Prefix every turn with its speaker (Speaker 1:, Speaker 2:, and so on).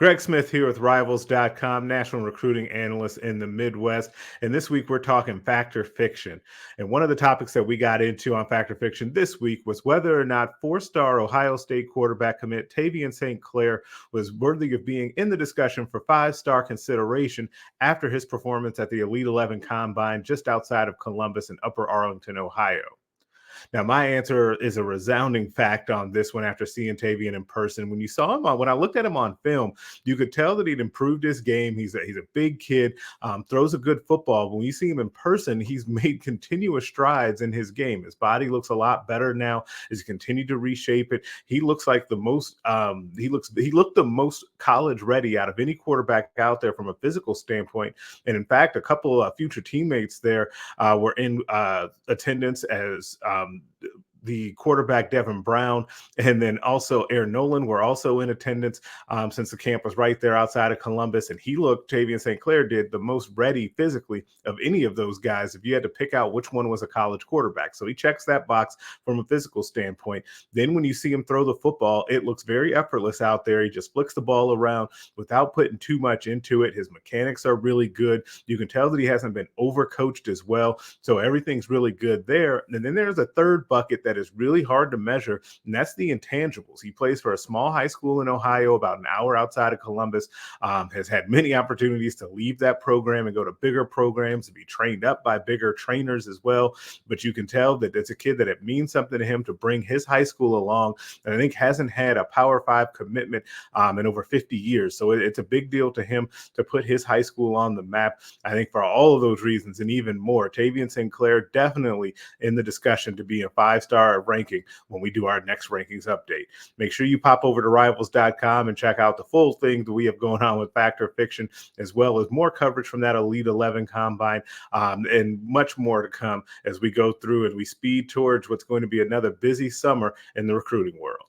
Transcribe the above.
Speaker 1: Greg Smith here with Rivals.com, national recruiting analyst in the Midwest. And this week we're talking Factor Fiction. And one of the topics that we got into on Factor Fiction this week was whether or not four-star Ohio State quarterback commit Tavien St. Clair was worthy of being in the discussion for five-star consideration after his performance at the Elite 11 Combine just outside of Columbus in Upper Arlington, Ohio. Now, my answer is a resounding fact on this one after seeing Tavien in person. When you saw him when I looked at him on film, you could tell that he'd improved his game. He's a big kid, throws a good football. But when you see him in person, he's made continuous strides in his game. His body looks a lot better now. He's continued to reshape it. He looks like the most. He looked the most college ready out of any quarterback out there from a physical standpoint. And in fact, a couple of future teammates there were in attendance as the quarterback Devin Brown, and then also Aaron Nolan were also in attendance since the camp was right there outside of Columbus. And Tavien St. Clair did the most ready physically of any of those guys if you had to pick out which one was a college quarterback. So he checks that box from a physical standpoint. Then when you see him throw the football, it looks very effortless out there. He just flicks the ball around without putting too much into it. His mechanics are really good. You can tell that he hasn't been overcoached as well. So everything's really good there. And then there's a third bucket that is really hard to measure, and that's the intangibles. He plays for a small high school in Ohio, about an hour outside of Columbus, has had many opportunities to leave that program and go to bigger programs and be trained up by bigger trainers as well. But you can tell that it's a kid that it means something to him to bring his high school along, and I think hasn't had a Power 5 commitment in over 50 years. So it's a big deal to him to put his high school on the map. I think for all of those reasons and even more, Tavien St. Clair definitely in the discussion to be a five-star ranking when we do our next rankings update. Make sure you pop over to Rivals.com and check out the full thing that we have going on with Factor Fiction, as well as more coverage from that Elite 11 Combine, and much more to come as we go through and we speed towards what's going to be another busy summer in the recruiting world.